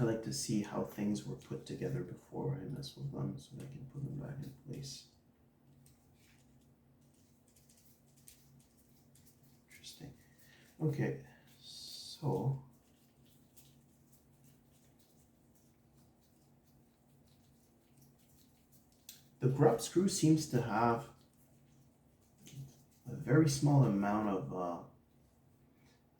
like to see how things were put together before I mess with them so I can put them back in place. Interesting. Okay, so the grub screw seems to have a very small amount of,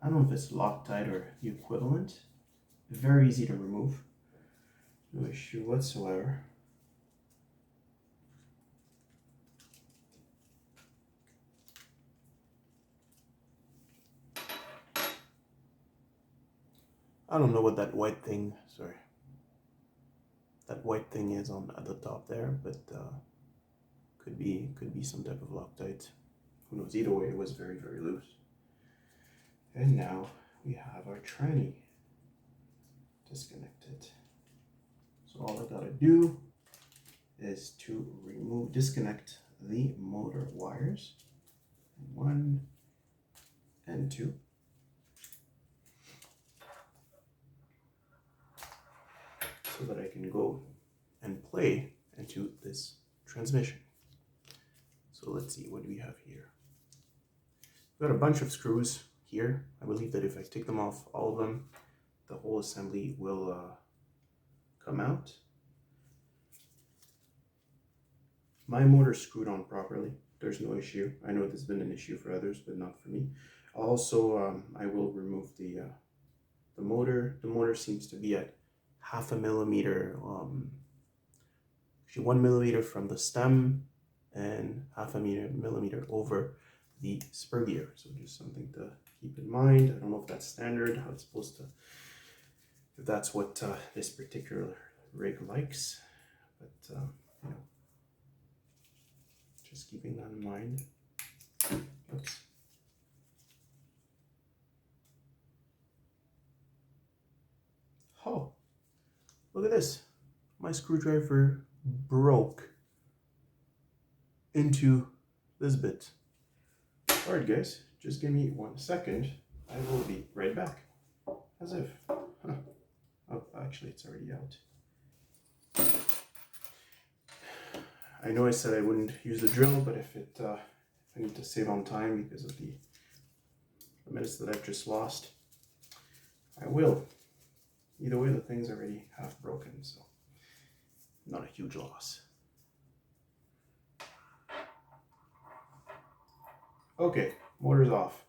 I don't know if it's Loctite or the equivalent. Very easy to remove. No issue whatsoever. I don't know what that white thing, that white thing is on at the top there, but could be some type of Loctite. Who knows? Either way, it was very, very loose. And now we have our tranny disconnected. So all I gotta do is to disconnect the motor wires. 1 and 2. So that I can go and play into this transmission. So let's see, what do we have here? We've got a bunch of screws here. I believe that if I take them off, all of them, the whole assembly will come out. My motor's screwed on properly. There's no issue. I know there's been an issue for others, but not for me. Also, I will remove the motor. The motor seems to be at 0.5 millimeter, actually 1 millimeter from the stem and 0.5 millimeter over the spur gear. So just something to keep in mind. I don't know if that's standard, how it's supposed to, if that's what this particular rig likes, but you know, just keeping that in mind. Oops. Oh, look at this. My screwdriver broke into this bit. All right, guys, just give me 1 second. I will be right back. As if, huh. Oh, actually, it's already out. I know I said I wouldn't use the drill, but if I need to save on time because of the minutes that I've just lost, I will. Either way, the thing's already half broken, so not a huge loss. Okay, motor's off.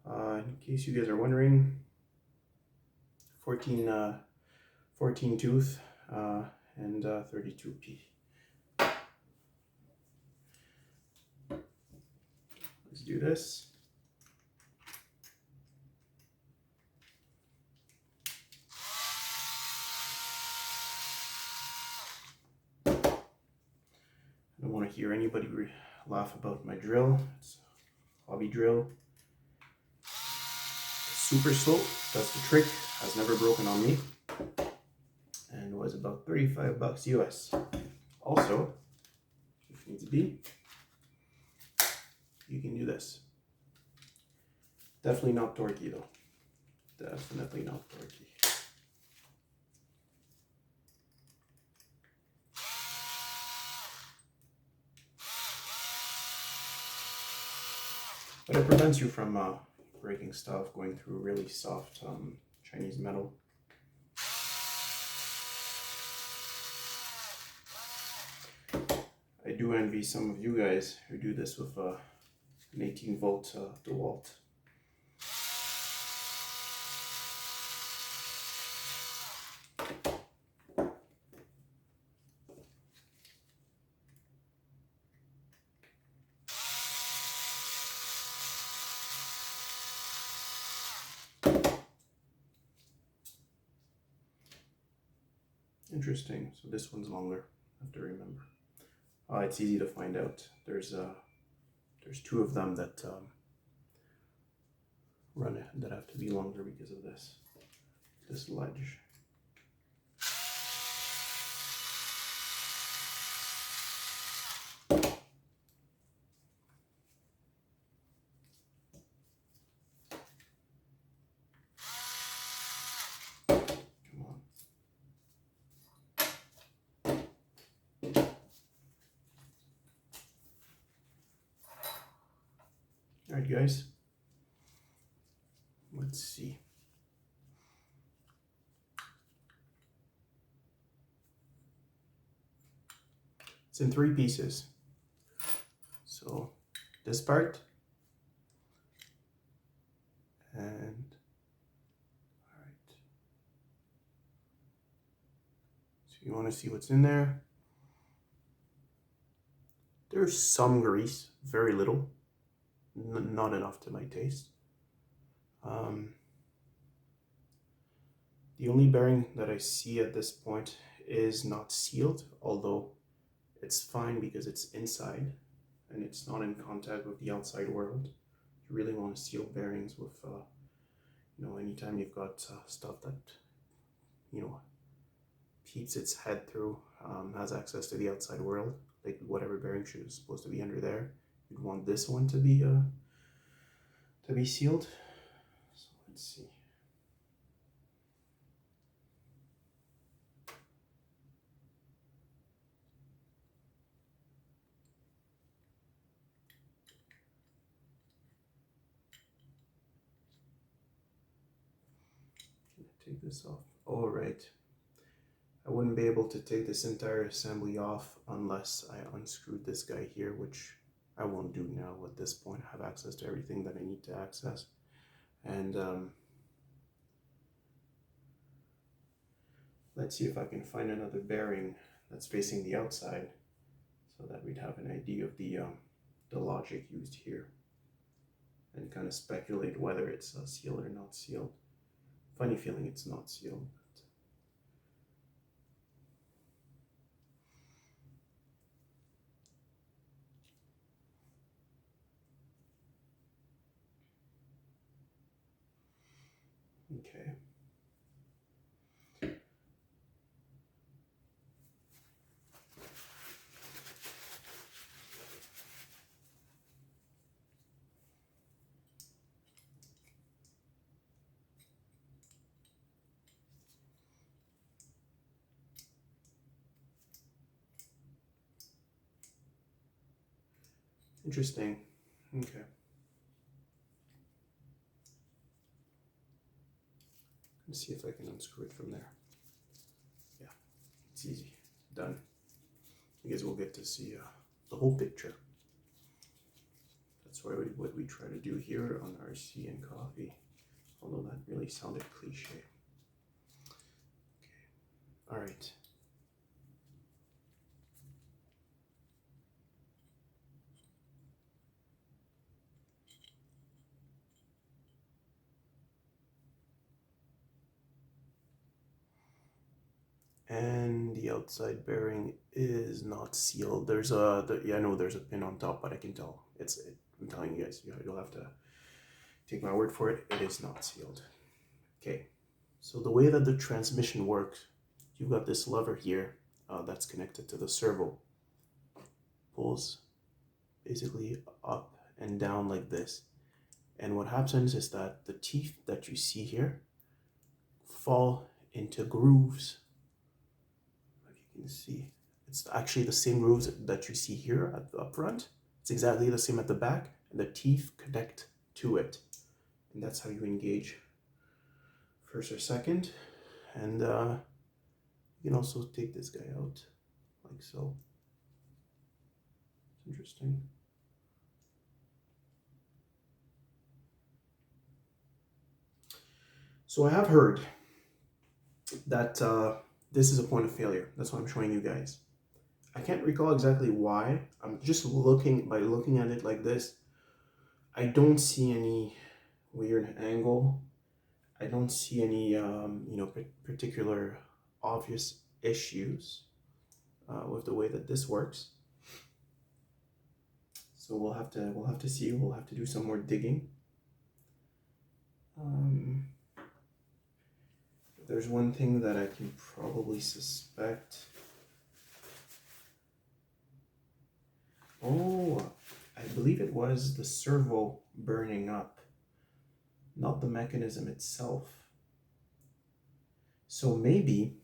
In case you guys are wondering, 14 tooth and 32P. Let's do this. I don't want to hear anybody laugh about my drill. It's a hobby drill. Super slow, that's the trick. Has never broken on me. And was about 35 bucks US. Also, if needs be, you can do this. Definitely not torquey though. Definitely not torquey. But it prevents you from breaking stuff, going through really soft Chinese metal. I do envy some of you guys who do this with an 18 volt DeWalt. Interesting. So this one's longer. I have to remember. It's easy to find out. There's 2 of them that that have to be longer because of this ledge. Come on. right, guys. Let's see. It's in 3 pieces. So this part, and all right. So you want to see what's in there. There's some grease, very little, not enough to my taste. The only bearing that I see at this point is not sealed, although it's fine because it's inside and it's not in contact with the outside world. You really want to seal bearings with, you know, anytime you've got stuff that, you know, peeks its head through, has access to the outside world, like whatever bearing is supposed to be under there, you'd want this one to be sealed. So let's see. Take this off. All right. I wouldn't be able to take this entire assembly off unless I unscrewed this guy here, which I won't do now at this point. I have access to everything that I need to access. And let's see if I can find another bearing that's facing the outside so that we'd have an idea of the logic used here and kind of speculate whether it's sealed or not sealed. Funny feeling it's not sealed. Okay. Interesting. Okay. Let's see if I can unscrew it from there. Yeah, it's easy. Done. You guys will get to see the whole picture. That's what we try to do here on RC and Coffee, although that really sounded cliche. Okay. All right. And the outside bearing is not sealed. There's yeah, I know there's a pin on top, but I can tell I'm telling you guys, you'll have to take my word for it. It is not sealed. Okay, so the way that the transmission works, you've got this lever here that's connected to the servo. Pulls basically up and down like this. And what happens is that the teeth that you see here fall into grooves. You can see it's actually the same grooves that you see here at the up front. It's exactly the same at the back, and the teeth connect to it, and that's how you engage first or second. And you can also take this guy out like so. It's interesting. So I have heard that this is a point of failure. That's what I'm showing you guys. I can't recall exactly why. I'm just by looking at it like this, I don't see any weird angle. I don't see any you know, particular obvious issues with the way that this works. So we'll have to see. We'll have to do some more digging. There's one thing that I can probably suspect. Oh, I believe it was the servo burning up, not the mechanism itself. So maybe,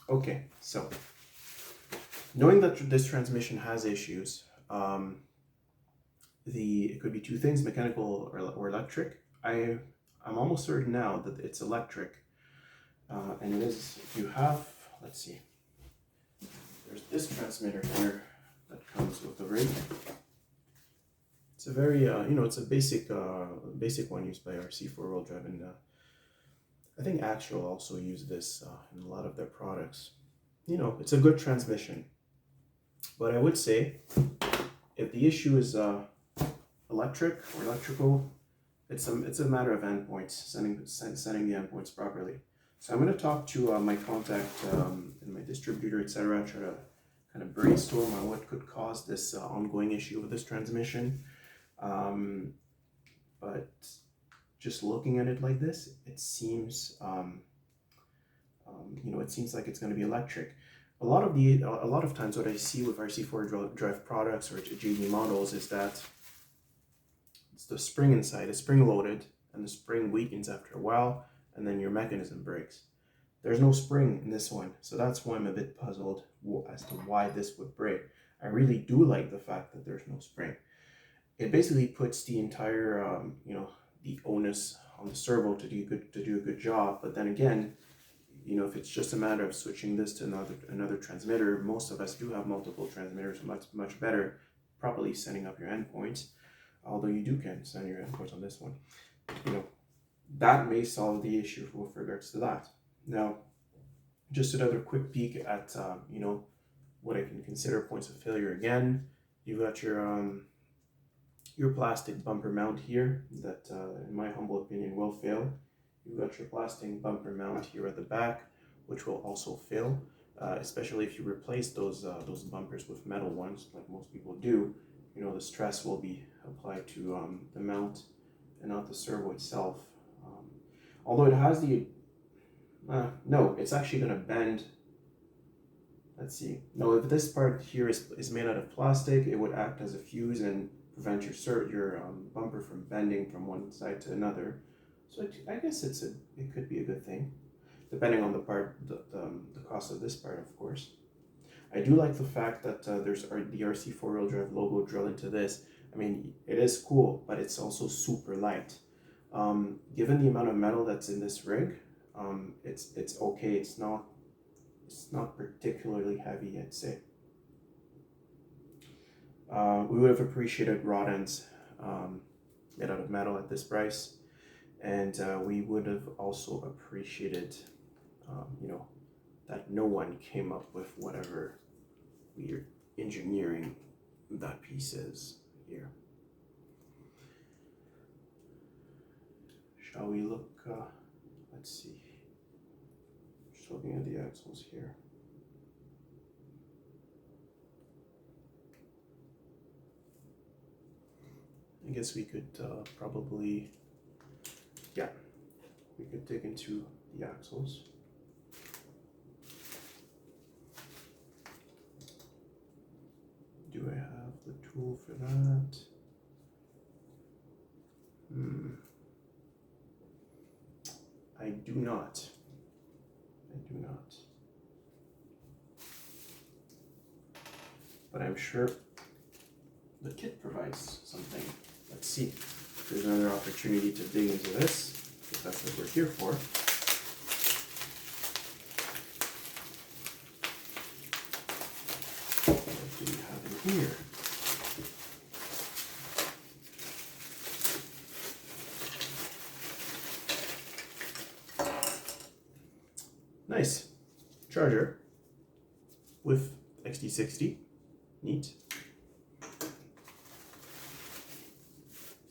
okay, so knowing that this transmission has issues, it could be two things, mechanical or electric. I'm almost certain now that it's electric, and it is. If you have, let's see, there's this transmitter here that comes with the rig. It's a very it's a basic one used by RC4WD Drive, and I think Actual also use this in a lot of their products. It's a good transmission, but I would say if the issue is electric or electrical, it's a matter of endpoints, setting the endpoints properly. So I'm going to talk to my contact and my distributor, etc., try to kind of brainstorm on what could cause this ongoing issue with this transmission. But just looking at it like this, it seems it seems like it's going to be electric. A lot of times what I see with RC4 Drive products or JD models is that it's the spring inside, it's spring loaded, and the spring weakens after a while, and then your mechanism breaks. There's no spring in this one, so that's why I'm a bit puzzled as to why this would break. I really do like the fact that there's no spring. It basically puts the entire the onus on the servo to do a good job. But then again, if it's just a matter of switching this to another transmitter, most of us do have multiple transmitters, much better properly setting up your endpoints. Although you can send your endpoints on this one, that may solve the issue with regards to that. Now, just another quick peek at what I can consider points of failure. Again, you've got your plastic bumper mount here that, in my humble opinion, will fail. You've got your plastic bumper mount here at the back, which will also fail, especially if you replace those bumpers with metal ones, like most people do. The stress will be applied to the mount and not the servo itself. Although it has no, it's actually going to bend. Let's see. No, if this part here is made out of plastic, it would act as a fuse and prevent your bumper from bending from one side to another. So I guess it could be a good thing, depending on the part, the cost of this part, of course. I do like the fact that there's the RC4WD Drive logo drilled into this. I mean, it is cool, but it's also super light. Given the amount of metal that's in this rig, it's okay. It's not particularly heavy, I'd say. We would have appreciated rod ends made out of metal at this price, and we would have also appreciated, that no one came up with whatever weird engineering that piece is here. Shall we look? Let's see. Just looking at the axles here. I guess we could probably, we could dig into the axles. Do I have the tool for that? I do not. But I'm sure the kit provides something. Let's see. There's another opportunity to dig into this, because that's what we're here for. What do we have in here? Nice charger with XT60. Neat. Is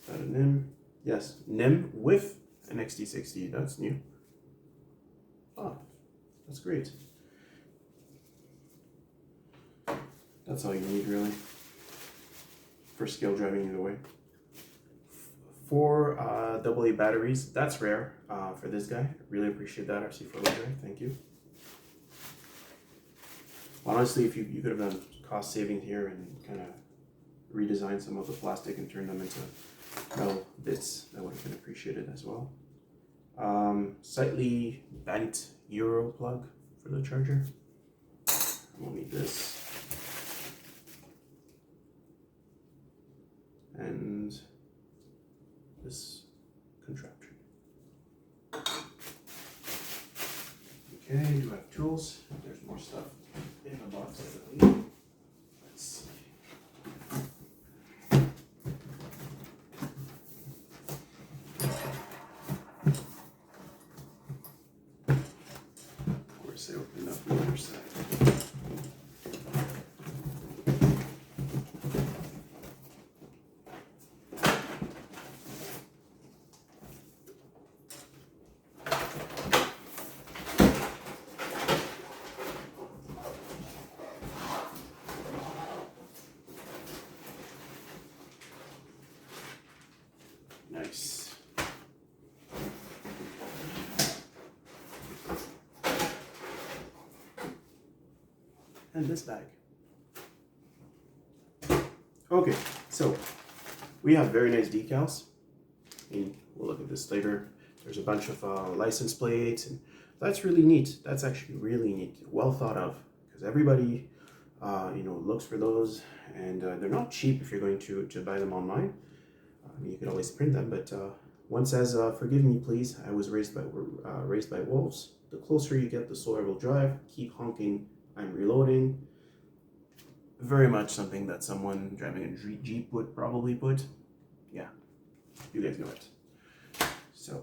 that a NIM? Yes, NIM with an XT60. That's new. Oh, that's great. That's all you need, really, for scale driving either way. 4 AA batteries. That's rare for this guy. Really appreciate that, RC4WD. Thank you. Honestly, if you could have done cost saving here and kind of redesigned some of the plastic and turned them into metal bits, that would have been appreciated as well. Slightly bent Euro plug for the charger. We'll need this. And and this bag. Okay, so we have very nice decals. And we'll look at this later. There's a bunch of license plates, and that's really neat. That's actually really neat. Well thought of, because everybody, looks for those, and they're not cheap if you're going to buy them online. You can always print them, but one says, "Forgive me, please. I was raised by wolves. The closer you get, the slower we'll drive. Keep honking. I'm reloading." Very much something that someone driving a Jeep would probably put. Yeah, you guys know it. So,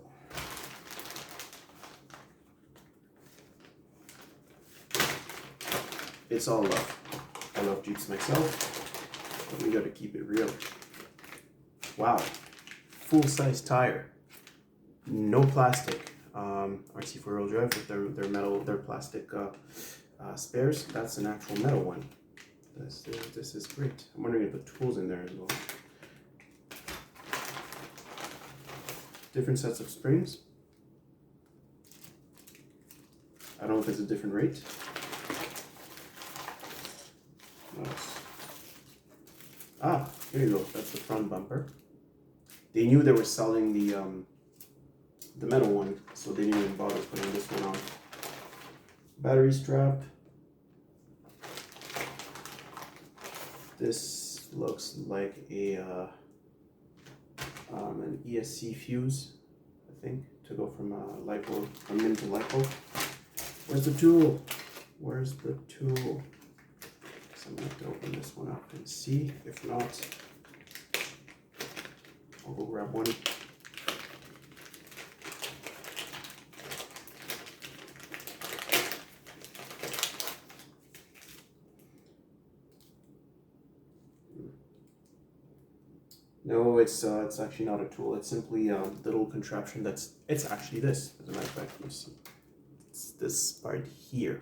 it's all love. I love Jeeps myself, but we gotta keep it real. Wow, full-size tire, no plastic. RC4WD drive with their metal, their plastic spares. That's an actual metal one. This is great. I'm wondering if the tools in there as well. Different sets of springs. I don't know if it's a different rate. Nice. Ah, here you go. That's the front bumper. They knew they were selling the metal one, so they didn't even bother putting this one on. Battery strap. This looks like an ESC fuse, I think, to go from LiPo, from min to LiPo. Where's the tool? Where's the tool? So I'm going to have to open this one up and see. If not, I'll go grab one. No, it's actually not a tool. It's simply a little contraption it's actually this, as a matter of fact. You see, it's this part here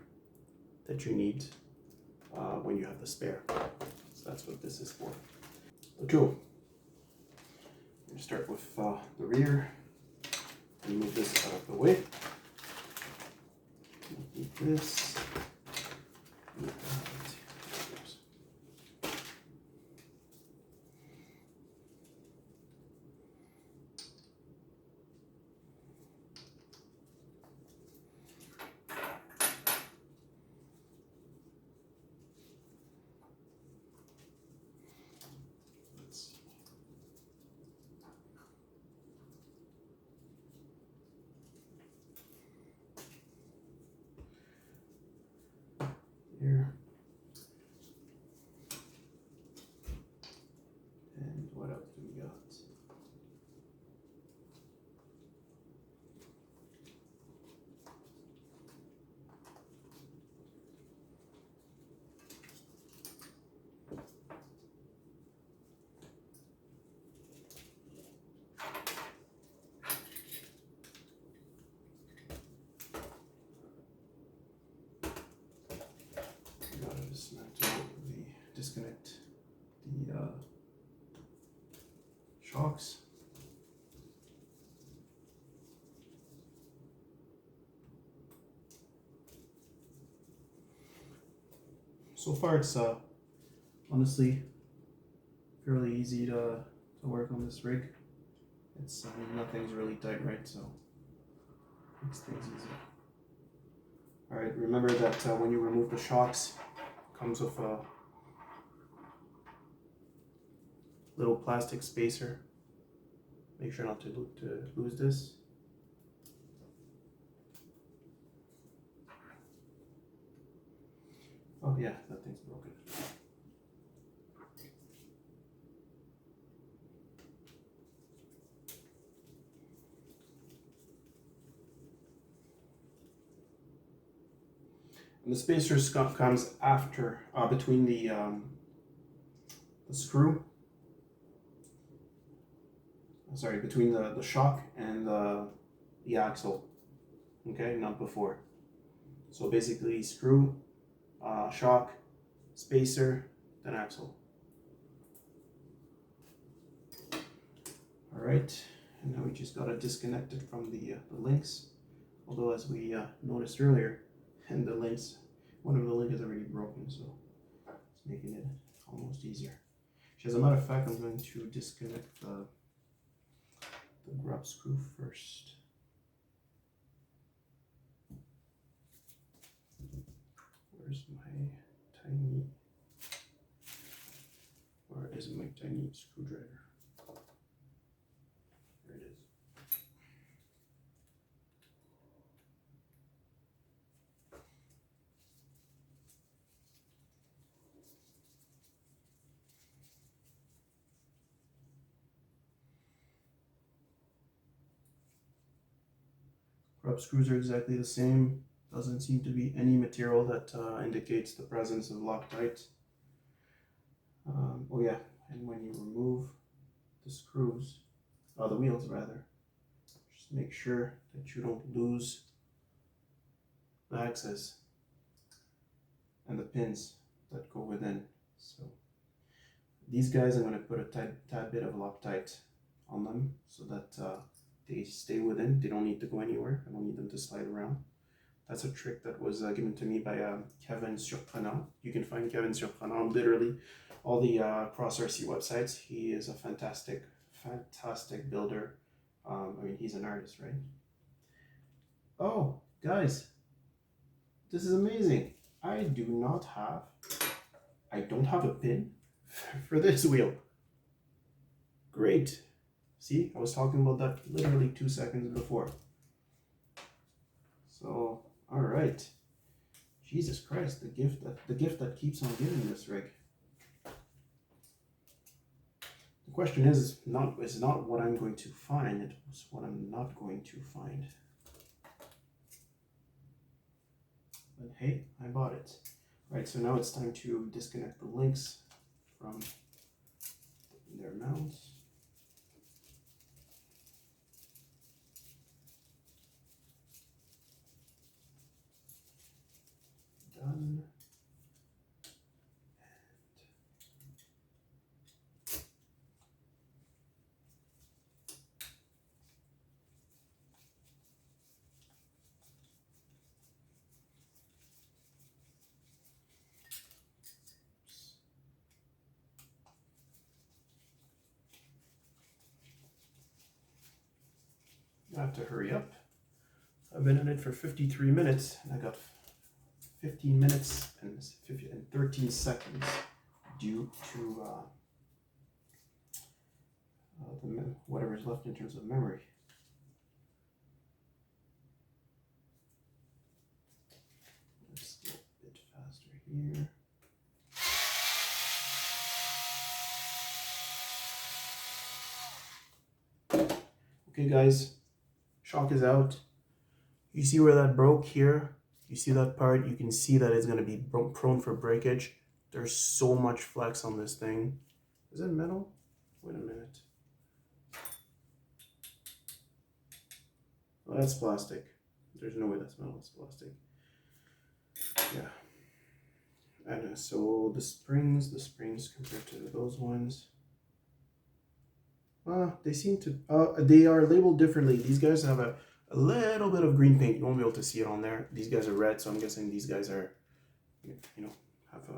that you need when you have the spare. So that's what this is for. The tool. I'm going to start with the rear and move this out of the way. Move this. Move that. Here. And what else do we got? Disconnect the shocks. So far it's honestly fairly easy to work on this rig. It's nothing's really tight, right? So makes things easy. Alright, remember that when you remove the shocks, it comes with a little plastic spacer. Make sure not to lose this. Oh yeah, that thing's broken. And the spacer comes after, between the screw. Sorry, between the shock and the axle. Okay, not before. So basically, screw, shock, spacer, then axle. All right, and now we just gotta disconnect it from the links. Although, as we noticed earlier, and the links one of the link is already broken, so it's making it almost easier. As a matter of fact, I'm going to disconnect the grub screw first. Where's where is my tiny screwdriver? There it is. Grub screws are exactly the same. Doesn't seem to be any material that indicates the presence of Loctite. Oh yeah, and when you remove the screws, the wheels rather, just make sure that you don't lose the axis and the pins that go within. So these guys, I'm going to put a tad bit of Loctite on them so that they stay within. They don't need to go anywhere. I don't need them to slide around. That's a trick that was given to me by Kevin Surprenant. You can find Kevin Surprenant literally all the Cross RC websites. He is a fantastic builder. I mean, he's an artist, right? Oh, guys, this is amazing. I don't have a pin for this wheel. Great. See, I was talking about that literally 2 seconds before. So, all right. Jesus Christ, the gift that keeps on giving this rig. The question is not what I'm going to find, it's what I'm not going to find. But hey, I bought it. Right, so now it's time to disconnect the links from their mounts. Done. I have to hurry up. I've been in it for 53 minutes and I got 15 minutes and 13 seconds due to whatever's left in terms of memory. Let's go a bit faster here. Okay guys, shock is out. You see where that broke here? You see that part? You can see that it's going to be prone for breakage. There's so much flex on this thing. Is it metal? Wait a minute. Oh, that's plastic. There's no way that's metal, it's plastic. Yeah. And so the springs compared to those ones. They seem to, they are labeled differently. These guys have a little bit of green paint. You won't be able to see it on there. These guys are red, so I'm guessing these guys are, are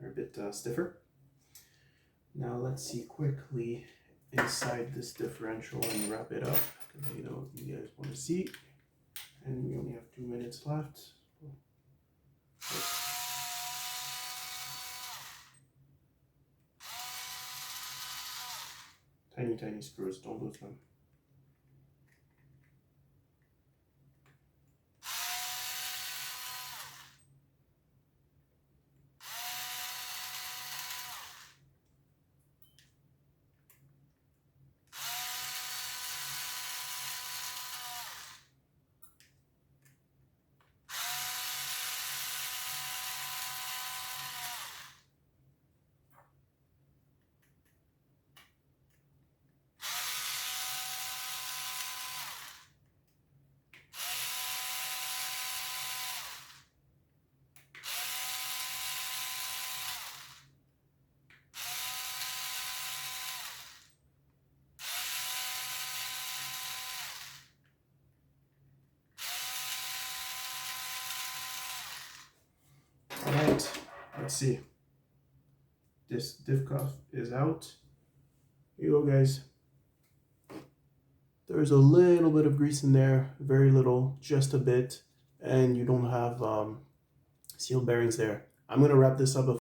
a bit stiffer. Now let's see quickly inside this differential and wrap it up, because I know you guys want to see. And we only have 2 minutes left. Tiny screws, don't lose them. Let's see. This diff cuff is out. Here you go, guys. There's a little bit of grease in there, very little, just a bit, and you don't have sealed bearings there. I'm gonna wrap this up